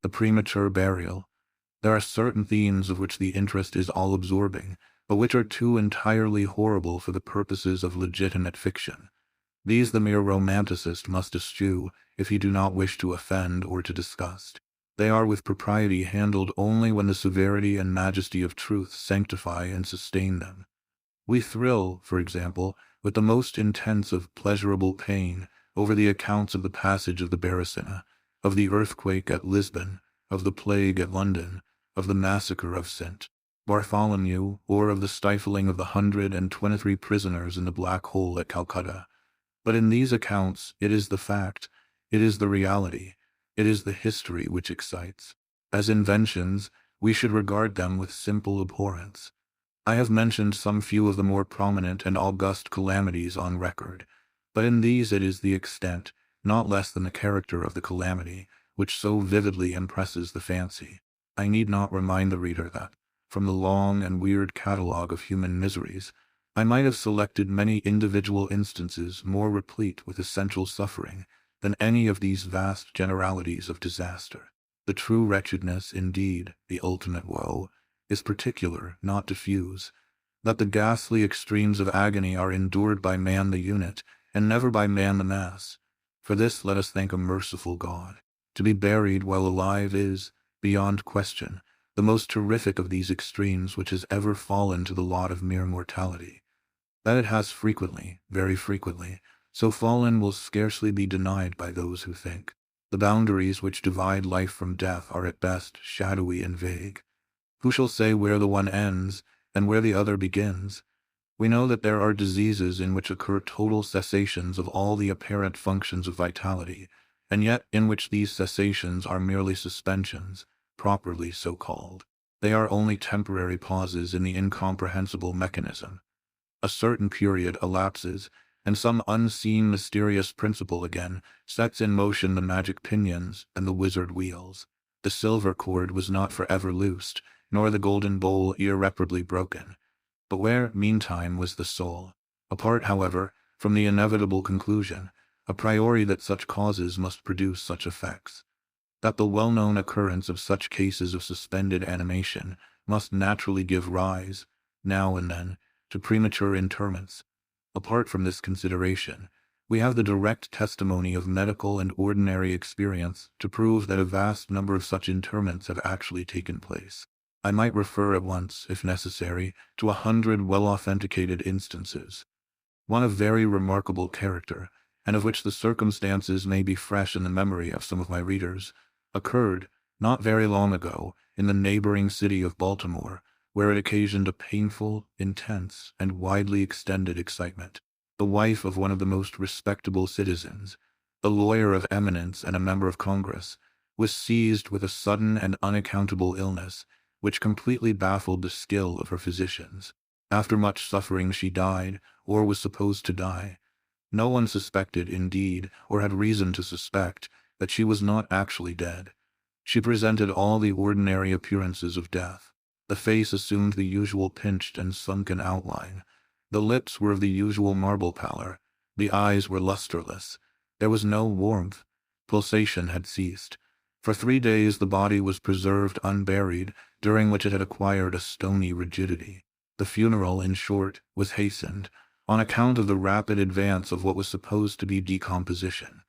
the premature burial. There are certain themes of which the interest is all-absorbing, but which are too entirely horrible for the purposes of legitimate fiction. These the mere romanticist must eschew if he do not wish to offend or to disgust. They are with propriety handled only when the severity and majesty of truth sanctify and sustain them. We thrill, for example, with the most intense of pleasurable pain over the accounts of the passage of the Beresina, of the earthquake at Lisbon, of the plague at London, of the massacre of St. Bartholomew, or of the stifling of the 123 prisoners in the black hole at Calcutta. But in these accounts it is the fact, it is the reality, it is the history which excites. As inventions, we should regard them with simple abhorrence. I have mentioned some few of the more prominent and august calamities on record, but in these it is the extent, not less than the character of the calamity, which so vividly impresses the fancy. I need not remind the reader that, from the long and weird catalogue of human miseries, I might have selected many individual instances more replete with essential suffering than any of these vast generalities of disaster. The true wretchedness, indeed, the ultimate woe, is particular, not diffuse, that the ghastly extremes of agony are endured by man the unit, and never by man the mass. For this let us thank a merciful God. To be buried while alive is, beyond question, the most terrific of these extremes which has ever fallen to the lot of mere mortality. That it has frequently, very frequently, so fallen will scarcely be denied by those who think. The boundaries which divide life from death are at best shadowy and vague. Who shall say where the one ends and where the other begins? We know that there are diseases in which occur total cessations of all the apparent functions of vitality, and yet in which these cessations are merely suspensions, properly so called. They are only temporary pauses in the incomprehensible mechanism. A certain period elapses, and some unseen mysterious principle again sets in motion the magic pinions and the wizard wheels. The silver cord was not forever loosed, nor the golden bowl irreparably broken. But where, meantime, was the soul? Apart, however, from the inevitable conclusion, a priori that such causes must produce such effects, that the well-known occurrence of such cases of suspended animation must naturally give rise, now and then, to premature interments. Apart from this consideration, we have the direct testimony of medical and ordinary experience to prove that a vast number of such interments have actually taken place. I might refer at once, if necessary, to 100 well-authenticated instances. One of very remarkable character, and of which the circumstances may be fresh in the memory of some of my readers, occurred, not very long ago, in the neighboring city of Baltimore, where it occasioned a painful, intense, and widely extended excitement. The wife of one of the most respectable citizens, a lawyer of eminence and a member of Congress, was seized with a sudden and unaccountable illness, which completely baffled the skill of her physicians. After much suffering she died, or was supposed to die. No one suspected, indeed, or had reason to suspect, that she was not actually dead. She presented all the ordinary appearances of death. The face assumed the usual pinched and sunken outline. The lips were of the usual marble pallor. The eyes were lusterless. There was no warmth. Pulsation had ceased. For 3 days the body was preserved unburied, during which it had acquired a stony rigidity. The funeral, in short, was hastened, on account of the rapid advance of what was supposed to be decomposition.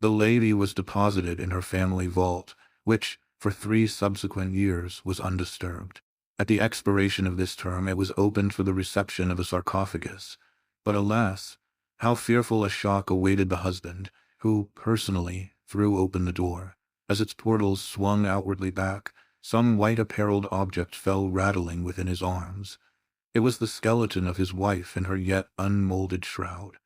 The lady was deposited in her family vault, which, for 3 subsequent years, was undisturbed. At the expiration of this term it was opened for the reception of a sarcophagus. But alas, how fearful a shock awaited the husband, who, personally, threw open the door. As its portals swung outwardly back, some white-apparelled object fell rattling within his arms. It was the skeleton of his wife in her yet unmolded shroud.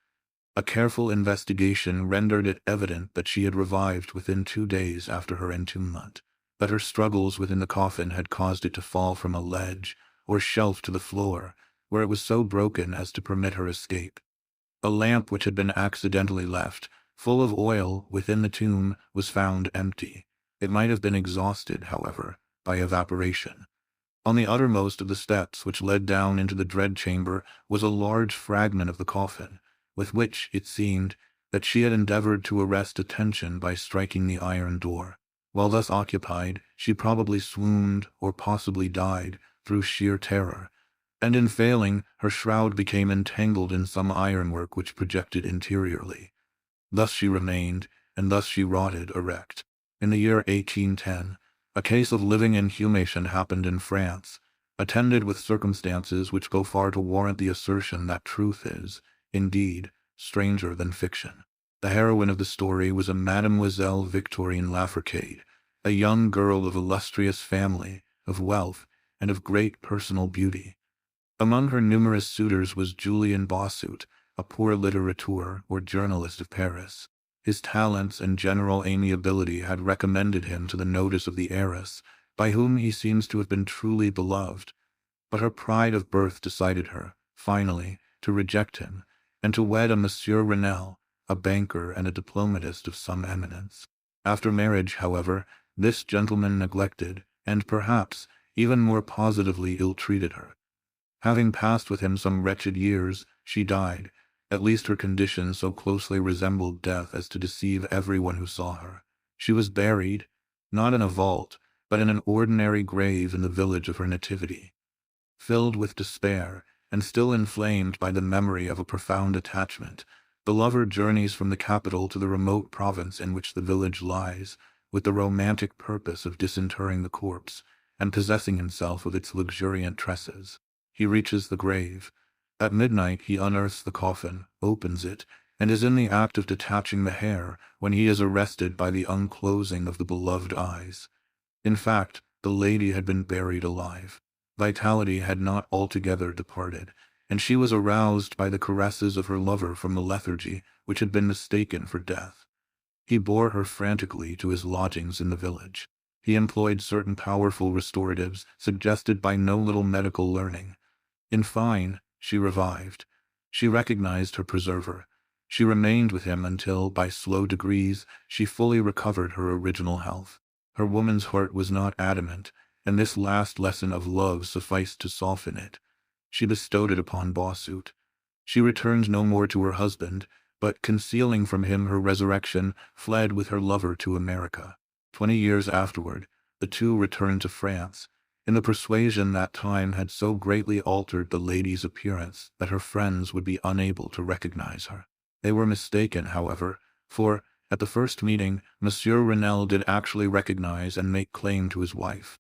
A careful investigation rendered it evident that she had revived within 2 days after her entombment, that her struggles within the coffin had caused it to fall from a ledge or shelf to the floor, where it was so broken as to permit her escape. A lamp which had been accidentally left, full of oil, within the tomb, was found empty. It might have been exhausted, however, by evaporation. On the uttermost of the steps which led down into the dread chamber was a large fragment of the coffin, with which, it seemed, that she had endeavored to arrest attention by striking the iron door. While thus occupied, she probably swooned or possibly died through sheer terror, and in failing, her shroud became entangled in some ironwork which projected interiorly. Thus she remained, and thus she rotted erect. In the year 1810, a case of living inhumation happened in France, attended with circumstances which go far to warrant the assertion that truth is, indeed, stranger than fiction. The heroine of the story was a Mademoiselle Victorine Lafourcade, a young girl of illustrious family, of wealth, and of great personal beauty. Among her numerous suitors was Julien Bossuet, a poor litterateur or journalist of Paris. His talents and general amiability had recommended him to the notice of the heiress, by whom he seems to have been truly beloved. But her pride of birth decided her, finally, to reject him, and to wed a Monsieur Renelle, a banker and a diplomatist of some eminence. After marriage, however, this gentleman neglected, and perhaps even more positively ill-treated her. Having passed with him some wretched years, she died. At least her condition so closely resembled death as to deceive everyone who saw her. She was buried, not in a vault, but in an ordinary grave in the village of her nativity. Filled with despair, and still inflamed by the memory of a profound attachment, the lover journeys from the capital to the remote province in which the village lies, with the romantic purpose of disinterring the corpse, and possessing himself of its luxuriant tresses. He reaches the grave. At midnight he unearths the coffin, opens it, and is in the act of detaching the hair when he is arrested by the unclosing of the beloved eyes. In fact, the lady had been buried alive. Vitality had not altogether departed, and she was aroused by the caresses of her lover from the lethargy which had been mistaken for death. He bore her frantically to his lodgings in the village. He employed certain powerful restoratives suggested by no little medical learning. In fine, she revived. She recognized her preserver. She remained with him until, by slow degrees, she fully recovered her original health. Her woman's heart was not adamant, and this last lesson of love sufficed to soften it. She bestowed it upon Bossuet. She returned no more to her husband, but, concealing from him her resurrection, fled with her lover to America. 20 years afterward, the two returned to France, in the persuasion that time had so greatly altered the lady's appearance that her friends would be unable to recognize her. They were mistaken, however, for, at the first meeting, Monsieur Renelle did actually recognize and make claim to his wife.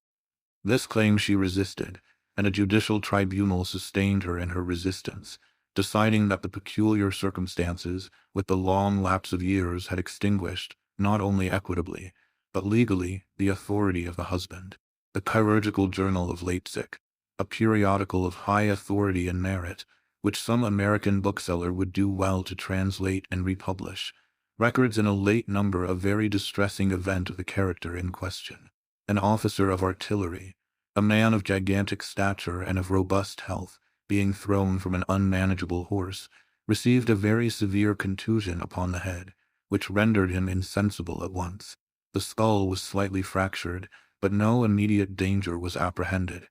This claim she resisted, and a judicial tribunal sustained her in her resistance, deciding that the peculiar circumstances, with the long lapse of years, had extinguished, not only equitably, but legally, the authority of the husband. The Chirurgical Journal of Leipzig, a periodical of high authority and merit, which some American bookseller would do well to translate and republish, records in a late number a very distressing event of the character in question. An officer of artillery, a man of gigantic stature and of robust health, being thrown from an unmanageable horse, received a very severe contusion upon the head, which rendered him insensible at once. The skull was slightly fractured, but no immediate danger was apprehended.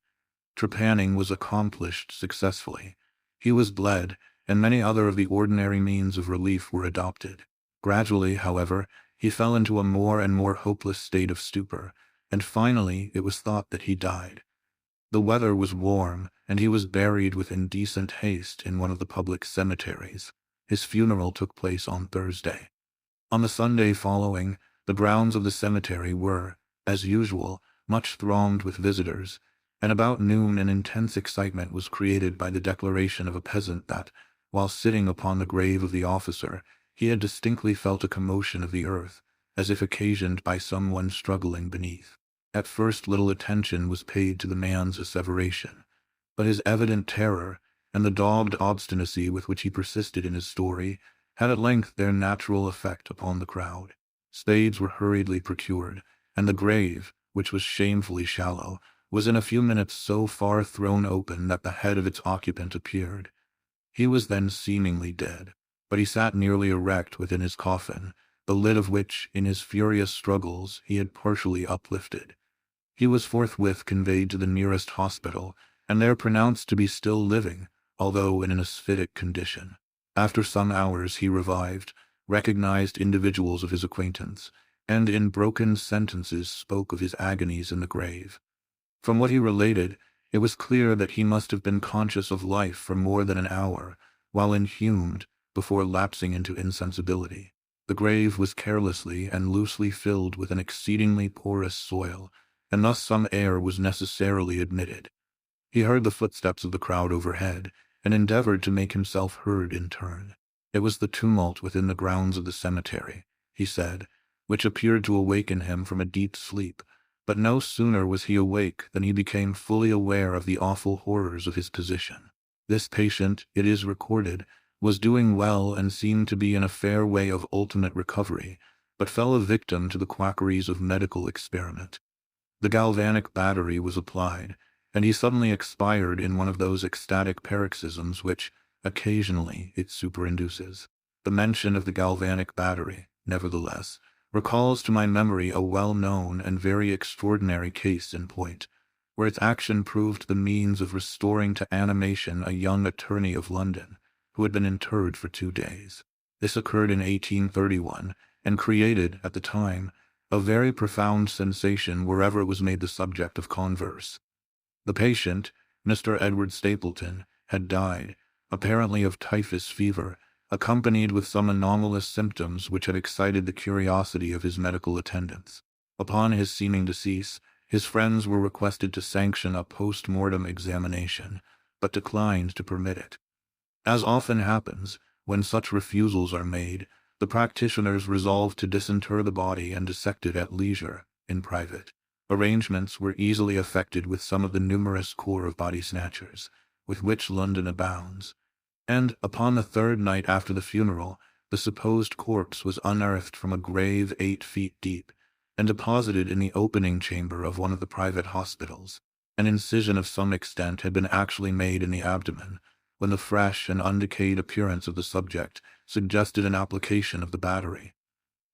Trepanning was accomplished successfully. He was bled, and many other of the ordinary means of relief were adopted. Gradually, however, he fell into a more and more hopeless state of stupor, and finally it was thought that he died. The weather was warm, and he was buried with indecent haste in one of the public cemeteries. His funeral took place on Thursday. On the Sunday following, the grounds of the cemetery were, as usual, much thronged with visitors, and about noon an intense excitement was created by the declaration of a peasant that, while sitting upon the grave of the officer, he had distinctly felt a commotion of the earth, as if occasioned by someone struggling beneath. At first little attention was paid to the man's asseveration, but his evident terror, and the dogged obstinacy with which he persisted in his story, had at length their natural effect upon the crowd. Spades were hurriedly procured, and the grave, which was shamefully shallow, was in a few minutes so far thrown open that the head of its occupant appeared. He was then seemingly dead, but he sat nearly erect within his coffin, the lid of which, in his furious struggles, he had partially uplifted. He was forthwith conveyed to the nearest hospital, and there pronounced to be still living, although in an asphytic condition. After some hours he revived, recognized individuals of his acquaintance, and in broken sentences spoke of his agonies in the grave. From what he related, it was clear that he must have been conscious of life for more than an hour, while inhumed, before lapsing into insensibility. The grave was carelessly and loosely filled with an exceedingly porous soil, and thus some air was necessarily admitted. He heard the footsteps of the crowd overhead, and endeavored to make himself heard in turn. It was the tumult within the grounds of the cemetery, he said, which appeared to awaken him from a deep sleep. But no sooner was he awake than he became fully aware of the awful horrors of his position. This patient, it is recorded, was doing well and seemed to be in a fair way of ultimate recovery, but fell a victim to the quackeries of medical experiment. The galvanic battery was applied, and he suddenly expired in one of those ecstatic paroxysms which, occasionally, it superinduces. The mention of the galvanic battery, nevertheless, recalls to my memory a well-known and very extraordinary case in point, where its action proved the means of restoring to animation a young attorney of London, who had been interred for 2 days. This occurred in 1831, and created, at the time, a very profound sensation wherever it was made the subject of converse. The patient, Mr. Edward Stapleton, had died, apparently of typhus fever, accompanied with some anomalous symptoms which had excited the curiosity of his medical attendants. Upon his seeming decease, his friends were requested to sanction a post-mortem examination, but declined to permit it. As often happens, when such refusals are made, the practitioners resolved to disinter the body and dissect it at leisure, in private. Arrangements were easily effected with some of the numerous corps of body snatchers, with which London abounds, and, upon the 3rd night after the funeral, the supposed corpse was unearthed from a grave 8 feet deep, and deposited in the opening chamber of one of the private hospitals. An incision of some extent had been actually made in the abdomen, when the fresh and undecayed appearance of the subject suggested an application of the battery.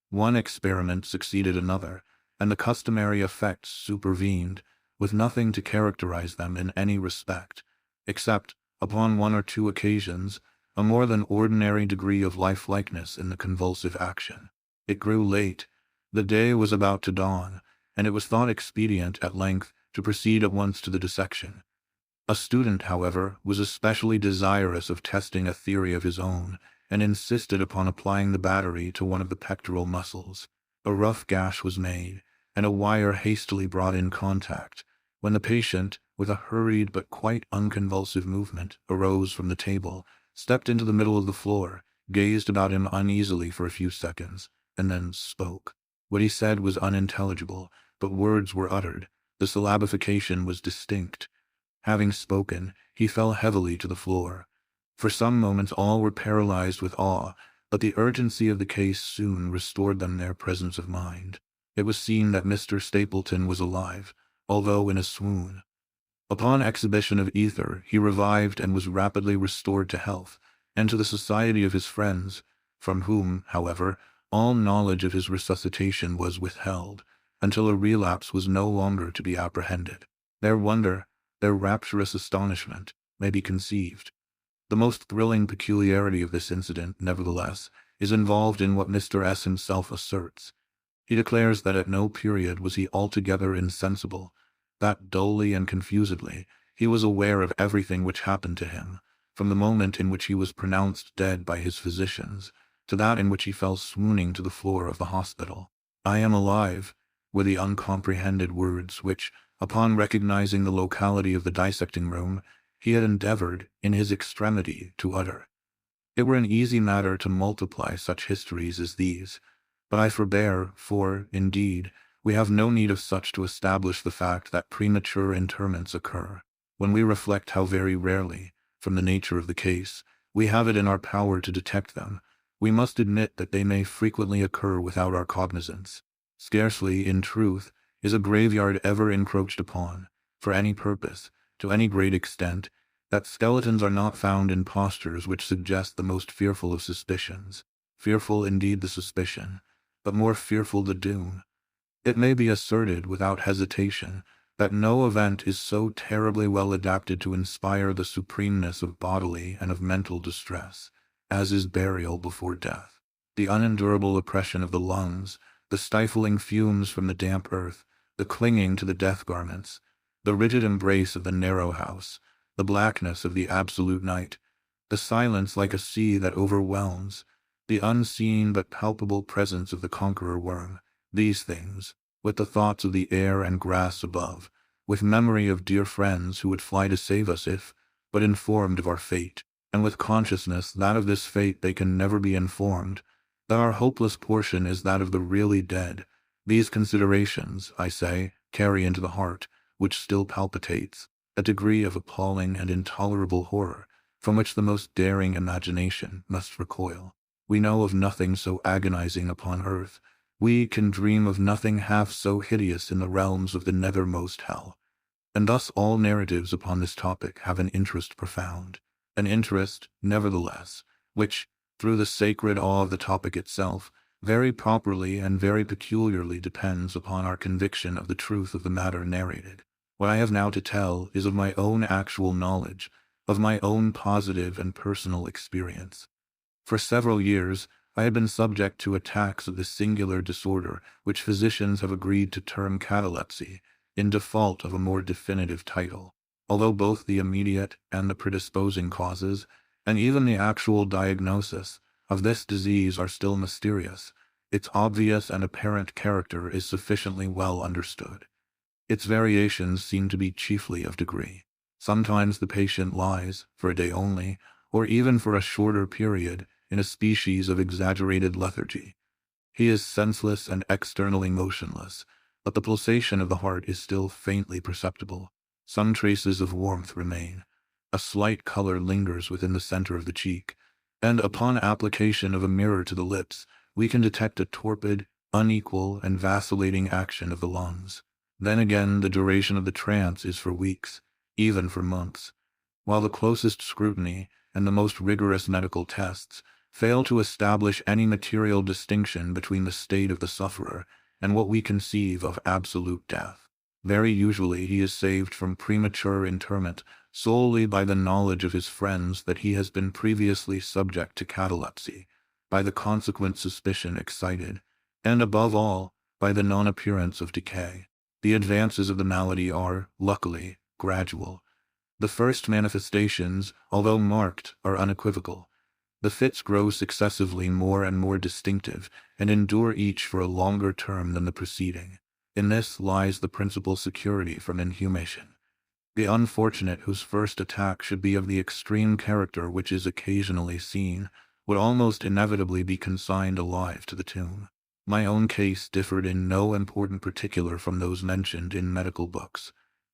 One experiment succeeded another, and the customary effects supervened, with nothing to characterize them in any respect, except, upon 1 or 2 occasions, a more than ordinary degree of lifelikeness in the convulsive action. It grew late. The day was about to dawn, and it was thought expedient, at length, to proceed at once to the dissection. A student, however, was especially desirous of testing a theory of his own, and insisted upon applying the battery to one of the pectoral muscles. A rough gash was made, and a wire hastily brought in contact, when the patient, with a hurried but quite unconvulsive movement, arose from the table, stepped into the middle of the floor, gazed about him uneasily for a few seconds, and then spoke. What he said was unintelligible, but words were uttered. The syllabification was distinct. Having spoken, he fell heavily to the floor. For some moments all were paralyzed with awe, but the urgency of the case soon restored them their presence of mind. It was seen that Mr. Stapleton was alive, although in a swoon. Upon exhibition of ether, he revived and was rapidly restored to health, and to the society of his friends, from whom, however, all knowledge of his resuscitation was withheld, until a relapse was no longer to be apprehended. Their wonder, their rapturous astonishment, may be conceived. The most thrilling peculiarity of this incident, nevertheless, is involved in what Mr. S. himself asserts. He declares that at no period was he altogether insensible, that dully and confusedly he was aware of everything which happened to him, from the moment in which he was pronounced dead by his physicians, to that in which he fell swooning to the floor of the hospital. "I am alive," were the uncomprehended words which, upon recognizing the locality of the dissecting room, he had endeavored, in his extremity, to utter. It were an easy matter to multiply such histories as these, but I forbear, for, indeed, we have no need of such to establish the fact that premature interments occur. When we reflect how very rarely, from the nature of the case, we have it in our power to detect them, we must admit that they may frequently occur without our cognizance. Scarcely, in truth, is a graveyard ever encroached upon, for any purpose, to any great extent, that skeletons are not found in postures which suggest the most fearful of suspicions. Fearful indeed the suspicion, but more fearful the doom. It may be asserted without hesitation that no event is so terribly well adapted to inspire the supremeness of bodily and of mental distress, as is burial before death. The unendurable oppression of the lungs, the stifling fumes from the damp earth, the clinging to the death garments, the rigid embrace of the narrow house, the blackness of the absolute night, the silence like a sea that overwhelms, the unseen but palpable presence of the conqueror worm, these things, with the thoughts of the air and grass above, with memory of dear friends who would fly to save us if, but informed of our fate, and with consciousness that of this fate they can never be informed, that our hopeless portion is that of the really dead, these considerations, I say, carry into the heart, which still palpitates, a degree of appalling and intolerable horror, from which the most daring imagination must recoil. We know of nothing so agonizing upon earth. We can dream of nothing half so hideous in the realms of the nethermost hell. And thus all narratives upon this topic have an interest profound, an interest, nevertheless, which, through the sacred awe of the topic itself, very properly and very peculiarly depends upon our conviction of the truth of the matter narrated. What I have now to tell is of my own actual knowledge, of my own positive and personal experience. For several years, I had been subject to attacks of the singular disorder which physicians have agreed to term catalepsy, in default of a more definitive title. Although both the immediate and the predisposing causes, and even the actual diagnosis, of this disease are still mysterious, its obvious and apparent character is sufficiently well understood. Its variations seem to be chiefly of degree. Sometimes the patient lies, for a day only, or even for a shorter period, in a species of exaggerated lethargy. He is senseless and externally motionless, but the pulsation of the heart is still faintly perceptible. Some traces of warmth remain. A slight color lingers within the center of the cheek, and upon application of a mirror to the lips, we can detect a torpid, unequal, and vacillating action of the lungs. Then again, the duration of the trance is for weeks, even for months, while the closest scrutiny and the most rigorous medical tests fail to establish any material distinction between the state of the sufferer and what we conceive of absolute death. Very usually he is saved from premature interment solely by the knowledge of his friends that he has been previously subject to catalepsy, by the consequent suspicion excited, and above all, by the non-appearance of decay. The advances of the malady are, luckily, gradual. The first manifestations, although marked, are unequivocal. The fits grow successively more and more distinctive, and endure each for a longer term than the preceding. In this lies the principal security from inhumation. The unfortunate whose first attack should be of the extreme character which is occasionally seen, would almost inevitably be consigned alive to the tomb. My own case differed in no important particular from those mentioned in medical books.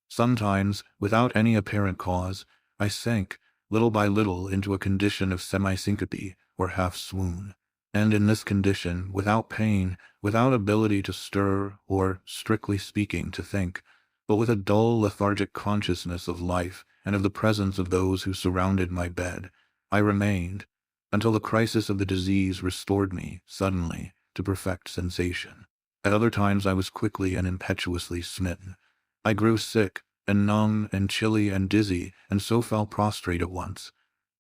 Sometimes, without any apparent cause, I sank, little by little, into a condition of semi-syncope or half-swoon, and in this condition, without pain, without ability to stir or, strictly speaking, to think, but with a dull, lethargic consciousness of life and of the presence of those who surrounded my bed, I remained, until the crisis of the disease restored me, suddenly, to perfect sensation. At other times I was quickly and impetuously smitten. I grew sick, and numb, and chilly, and dizzy, and so fell prostrate at once.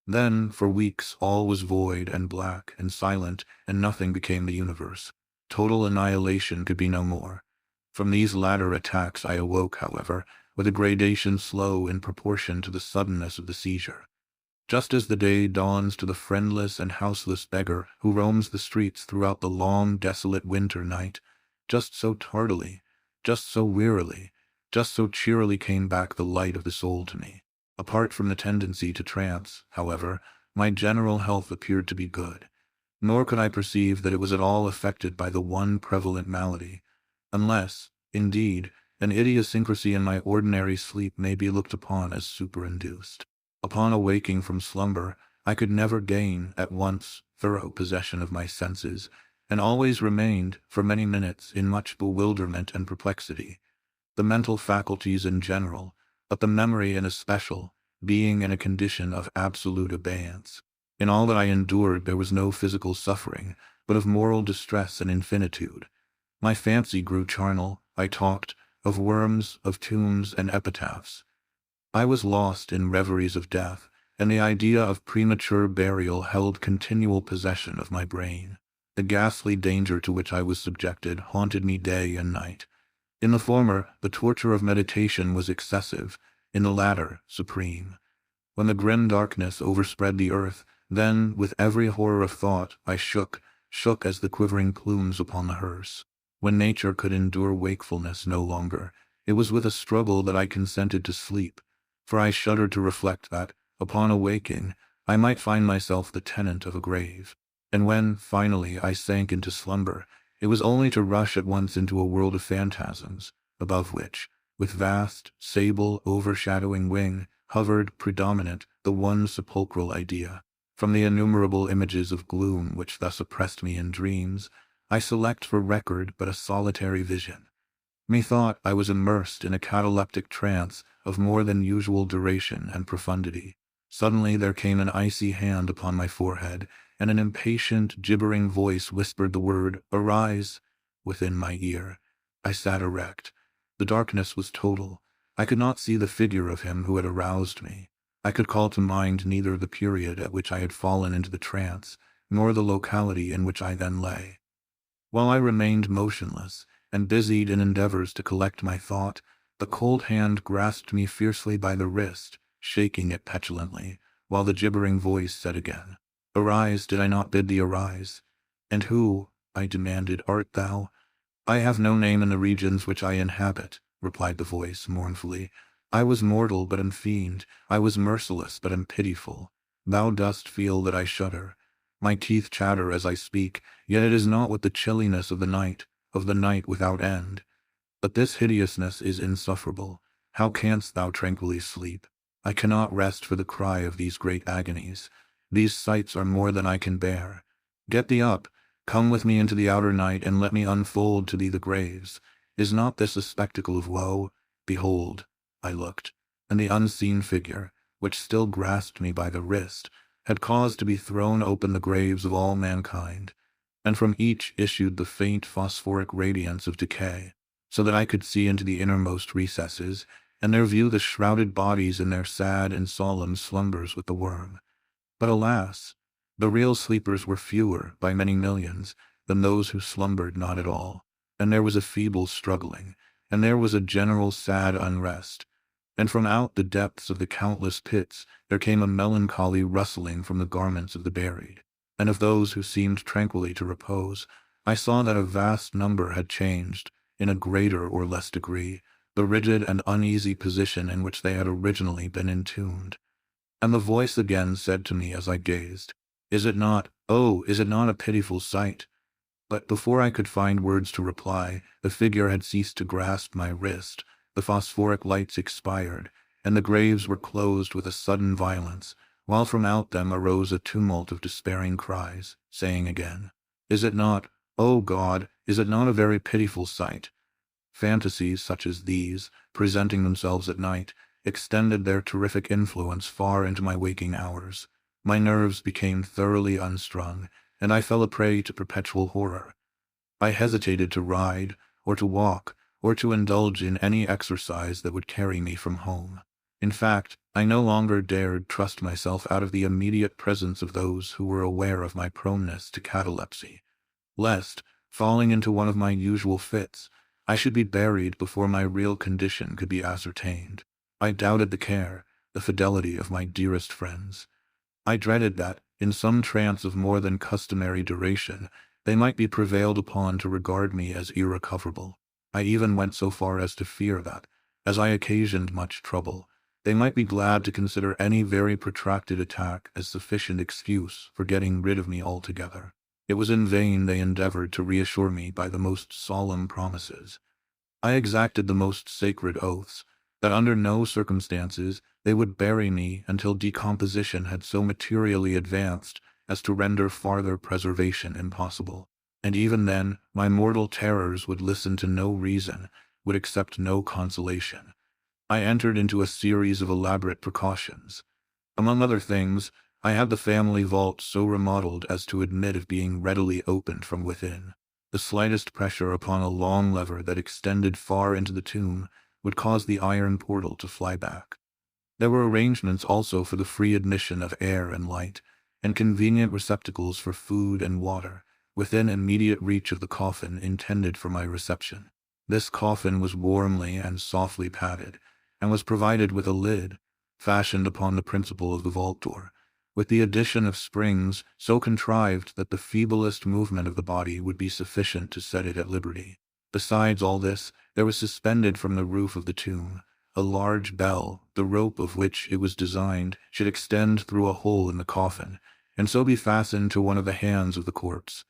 Then, for weeks, all was void, and black, and silent, and nothing became the universe. Total annihilation could be no more. From these latter attacks I awoke, however, with a gradation slow in proportion to the suddenness of the seizure. Just as the day dawns to the friendless and houseless beggar who roams the streets throughout the long, desolate winter night, just so tardily, just so wearily, just so cheerily came back the light of the soul to me. Apart from the tendency to trance, however, my general health appeared to be good, nor could I perceive that it was at all affected by the one prevalent malady, unless, indeed, an idiosyncrasy in my ordinary sleep may be looked upon as superinduced. Upon awaking from slumber, I could never gain, at once, thorough possession of my senses, and always remained, for many minutes, in much bewilderment and perplexity. The mental faculties in general, but the memory in especial, being in a condition of absolute abeyance. In all that I endured there was no physical suffering, but of moral distress and infinitude. My fancy grew charnel. I talked of worms, of tombs, and epitaphs. I was lost in reveries of death, and the idea of premature burial held continual possession of my brain. The ghastly danger to which I was subjected haunted me day and night. In the former, the torture of meditation was excessive, in the latter, supreme. When the grim darkness overspread the earth, then, with every horror of thought, I shook as the quivering plumes upon the hearse. When nature could endure wakefulness no longer, it was with a struggle that I consented to sleep, for I shuddered to reflect that, upon awaking, I might find myself the tenant of a grave. And when, finally, I sank into slumber, it was only to rush at once into a world of phantasms, above which, with vast, sable, overshadowing wing, hovered, predominant, the one sepulchral idea. From the innumerable images of gloom which thus oppressed me in dreams, I select for record but a solitary vision. Methought I was immersed in a cataleptic trance of more than usual duration and profundity. Suddenly there came an icy hand upon my forehead, and an impatient, gibbering voice whispered the word, "Arise," within my ear. I sat erect. The darkness was total. I could not see the figure of him who had aroused me. I could call to mind neither the period at which I had fallen into the trance, nor the locality in which I then lay. While I remained motionless, and busied in endeavors to collect my thought, the cold hand grasped me fiercely by the wrist, shaking it petulantly, while the gibbering voice said again, "Arise, did I not bid thee arise? And who," I demanded, "art thou?" "I have no name in the regions which I inhabit," replied the voice mournfully. "I was mortal, but am fiend. I was merciless, but am pitiful. Thou dost feel that I shudder. My teeth chatter as I speak, yet it is not with the chilliness of the night without end. But this hideousness is insufferable. How canst thou tranquilly sleep? I cannot rest for the cry of these great agonies. These sights are more than I can bear. Get thee up, come with me into the outer night, and let me unfold to thee the graves. Is not this a spectacle of woe? Behold," I looked, and the unseen figure, which still grasped me by the wrist, had caused to be thrown open the graves of all mankind, and from each issued the faint phosphoric radiance of decay, so that I could see into the innermost recesses, and there view the shrouded bodies in their sad and solemn slumbers with the worm. But alas! The real sleepers were fewer, by many millions, than those who slumbered not at all, and there was a feeble struggling, and there was a general sad unrest, and from out the depths of the countless pits there came a melancholy rustling from the garments of the buried, and of those who seemed tranquilly to repose, I saw that a vast number had changed, in a greater or less degree, the rigid and uneasy position in which they had originally been entombed. And the voice again said to me as I gazed, is it not a pitiful sight?" But before I could find words to reply, the figure had ceased to grasp my wrist, the phosphoric lights expired, and the graves were closed with a sudden violence, while from out them arose a tumult of despairing cries, saying again, "Is it not, O God, is it not a very pitiful sight?" Fantasies such as these, presenting themselves at night, extended their terrific influence far into my waking hours. My nerves became thoroughly unstrung, and I fell a prey to perpetual horror. I hesitated to ride, or to walk, or to indulge in any exercise that would carry me from home. In fact, I no longer dared trust myself out of the immediate presence of those who were aware of my proneness to catalepsy, lest, falling into one of my usual fits, I should be buried before my real condition could be ascertained. I doubted the care, the fidelity of my dearest friends. I dreaded that, in some trance of more than customary duration, they might be prevailed upon to regard me as irrecoverable. I even went so far as to fear that, as I occasioned much trouble, they might be glad to consider any very protracted attack as sufficient excuse for getting rid of me altogether. It was in vain they endeavored to reassure me by the most solemn promises. I exacted the most sacred oaths, that under no circumstances they would bury me until decomposition had so materially advanced as to render farther preservation impossible. And even then, my mortal terrors would listen to no reason, would accept no consolation. I entered into a series of elaborate precautions. Among other things, I had the family vault so remodeled as to admit of being readily opened from within. The slightest pressure upon a long lever that extended far into the tomb would cause the iron portal to fly back. There were arrangements also for the free admission of air and light, and convenient receptacles for food and water, within immediate reach of the coffin intended for my reception. This coffin was warmly and softly padded, and was provided with a lid, fashioned upon the principle of the vault door, with the addition of springs so contrived that the feeblest movement of the body would be sufficient to set it at liberty. Besides all this, there was suspended from the roof of the tomb a large bell, the rope of which it was designed should extend through a hole in the coffin, and so be fastened to one of the hands of the corpse.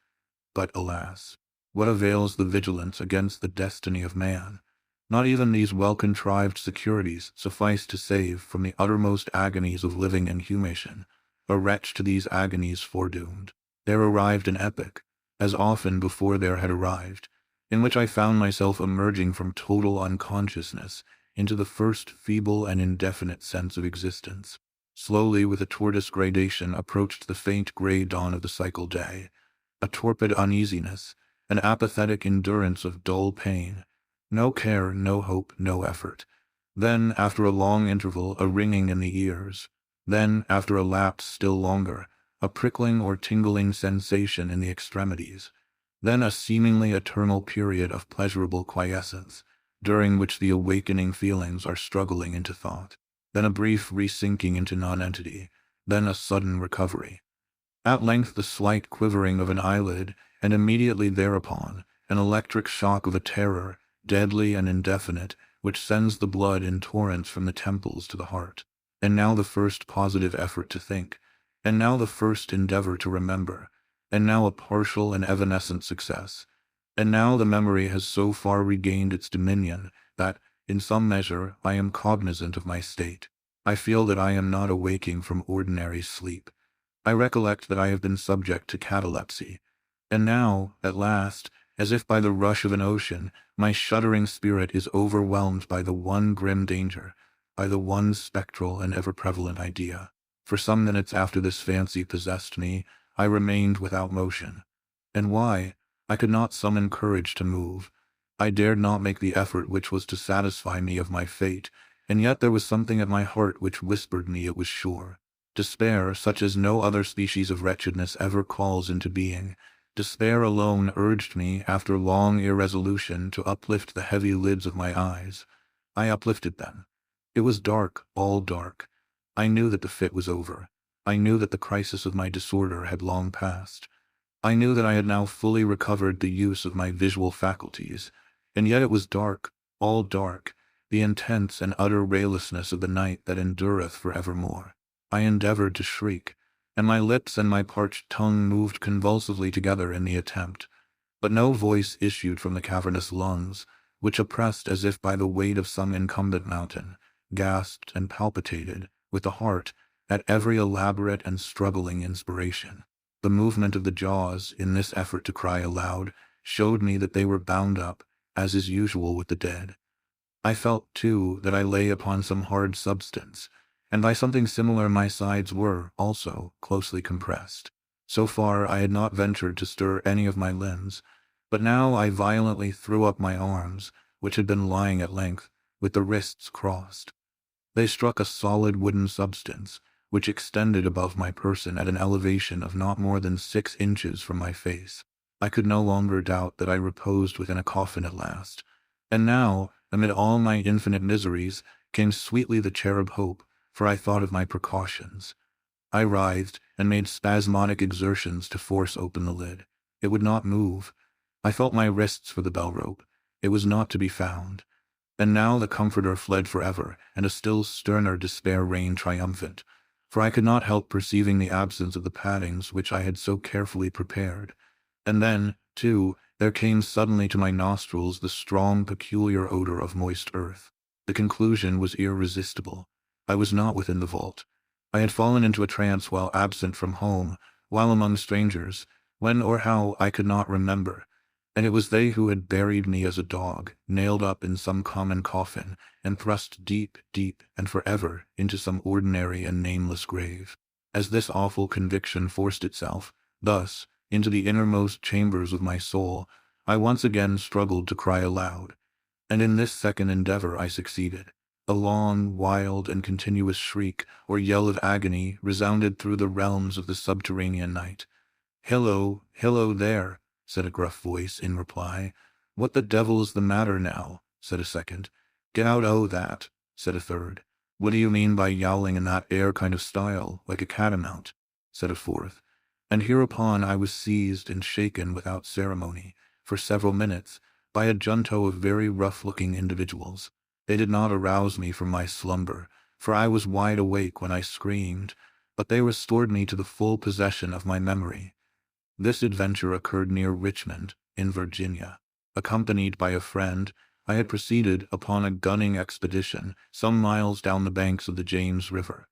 But alas, what avails the vigilance against the destiny of man? Not even these well-contrived securities suffice to save from the uttermost agonies of living inhumation a wretch to these agonies foredoomed. There arrived an epoch, as often before there had arrived, in which I found myself emerging from total unconsciousness into the first feeble and indefinite sense of existence. Slowly, with a tortoise gradation, approached the faint gray dawn of the cycle day, a torpid uneasiness, an apathetic endurance of dull pain, no care, no hope, no effort. Then, after a long interval, a ringing in the ears. Then, after a lapse still longer, a prickling or tingling sensation in the extremities. Then a seemingly eternal period of pleasurable quiescence, during which the awakening feelings are struggling into thought. Then a brief resinking into nonentity. Then a sudden recovery. At length the slight quivering of an eyelid, and immediately thereupon an electric shock of a terror, deadly and indefinite, which sends the blood in torrents from the temples to the heart. And now the first positive effort to think, and now the first endeavor to remember, and now a partial and evanescent success. And now the memory has so far regained its dominion that, in some measure, I am cognizant of my state. I feel that I am not awaking from ordinary sleep. I recollect that I have been subject to catalepsy. And now, at last, as if by the rush of an ocean, my shuddering spirit is overwhelmed by the one grim danger, by the one spectral and ever-prevalent idea. For some minutes after this fancy possessed me, I remained without motion. And why? I could not summon courage to move. I dared not make the effort which was to satisfy me of my fate, and yet there was something at my heart which whispered me it was sure. Despair, such as no other species of wretchedness ever calls into being, despair alone urged me, after long irresolution, to uplift the heavy lids of my eyes. I uplifted them. It was dark, all dark. I knew that the fit was over. I knew that the crisis of my disorder had long passed. I knew that I had now fully recovered the use of my visual faculties, and yet it was dark, all dark, the intense and utter raylessness of the night that endureth for evermore. I endeavored to shriek, and my lips and my parched tongue moved convulsively together in the attempt, but no voice issued from the cavernous lungs, which, oppressed as if by the weight of some incumbent mountain, gasped and palpitated, with the heart, at every elaborate and struggling inspiration. The movement of the jaws, in this effort to cry aloud, showed me that they were bound up, as is usual with the dead. I felt, too, that I lay upon some hard substance, and by something similar my sides were, also, closely compressed. So far I had not ventured to stir any of my limbs, but now I violently threw up my arms, which had been lying at length, with the wrists crossed. They struck a solid wooden substance, which extended above my person at an elevation of not more than 6 inches from my face. I could no longer doubt that I reposed within a coffin at last. And now, amid all my infinite miseries, came sweetly the cherub hope, for I thought of my precautions. I writhed, and made spasmodic exertions to force open the lid. It would not move. I felt my wrists for the bell rope. It was not to be found. And now the comforter fled forever, and a still sterner despair reigned triumphant, for I could not help perceiving the absence of the paddings which I had so carefully prepared. And then, too, there came suddenly to my nostrils the strong, peculiar odor of moist earth. The conclusion was irresistible. I was not within the vault. I had fallen into a trance while absent from home, while among strangers, when or how I could not remember, and it was they who had buried me as a dog, nailed up in some common coffin, and thrust deep, deep, and forever into some ordinary and nameless grave. As this awful conviction forced itself, thus, into the innermost chambers of my soul, I once again struggled to cry aloud, and in this second endeavor I succeeded. A long, wild, and continuous shriek, or yell of agony, resounded through the realms of the subterranean night. "Hello, hello there," said a gruff voice in reply. "What the devil is the matter now?" said a second. "Get out o' that," said a third. "What do you mean by yowling in that air kind of style, like a catamount?" said a fourth. And hereupon I was seized and shaken without ceremony, for several minutes, by a junto of very rough-looking individuals. They did not arouse me from my slumber, for I was wide awake when I screamed, but they restored me to the full possession of my memory. This adventure occurred near Richmond, in Virginia. Accompanied by a friend, I had proceeded upon a gunning expedition some miles down the banks of the James River.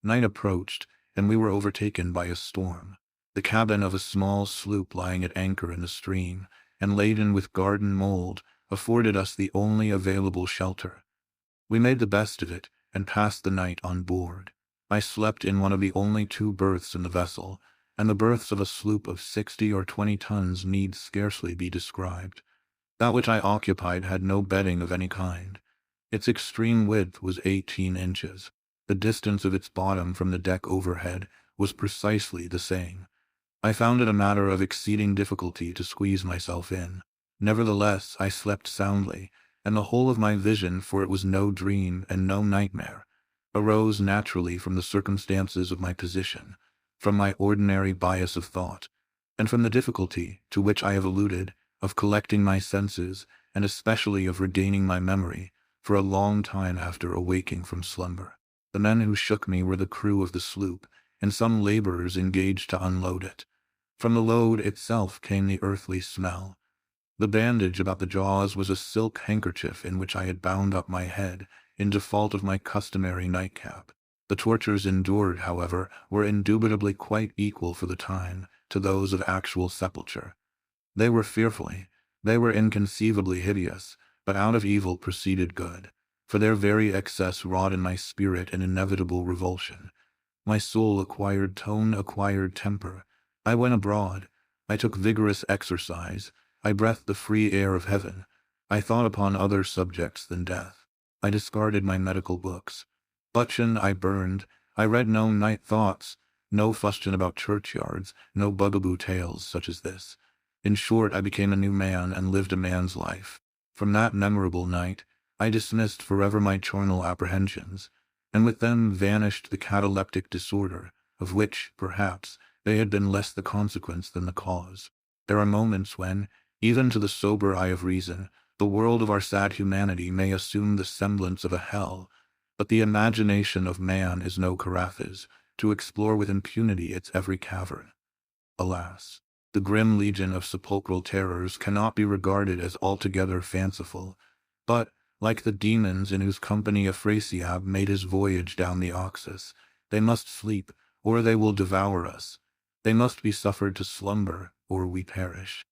Night approached, and we were overtaken by a storm. The cabin of a small sloop lying at anchor in the stream, and laden with garden mold, afforded us the only available shelter. We made the best of it, and passed the night on board. I slept in one of the only two berths in the vessel, and the berths of a sloop of 60 or 20 tons need scarcely be described. That which I occupied had no bedding of any kind. Its extreme width was 18 inches. The distance of its bottom from the deck overhead was precisely the same. I found it a matter of exceeding difficulty to squeeze myself in. Nevertheless, I slept soundly, and the whole of my vision, for it was no dream and no nightmare, arose naturally from the circumstances of my position, from my ordinary bias of thought, and from the difficulty, to which I have alluded, of collecting my senses, and especially of regaining my memory, for a long time after awaking from slumber. The men who shook me were the crew of the sloop, and some laborers engaged to unload it. From the load itself came the earthly smell. The bandage about the jaws was a silk handkerchief in which I had bound up my head, in default of my customary nightcap. The tortures endured, however, were indubitably quite equal for the time to those of actual sepulture. They were inconceivably hideous, but out of evil proceeded good, for their very excess wrought in my spirit an inevitable revulsion. My soul acquired tone, acquired temper. I went abroad. I took vigorous exercise. I breathed the free air of heaven. I thought upon other subjects than death. I discarded my medical books. Buchan I burned. I read no night thoughts, no fustian about churchyards, no bugaboo tales such as this. In short, I became a new man and lived a man's life. From that memorable night, I dismissed forever my charnel apprehensions, and with them vanished the cataleptic disorder, of which, perhaps, they had been less the consequence than the cause. There are moments when, even to the sober eye of reason, the world of our sad humanity may assume the semblance of a hell, but the imagination of man is no Carathis, to explore with impunity its every cavern. Alas, the grim legion of sepulchral terrors cannot be regarded as altogether fanciful, but, like the demons in whose company Afrasiab made his voyage down the Oxus, they must sleep, or they will devour us. They must be suffered to slumber, or we perish.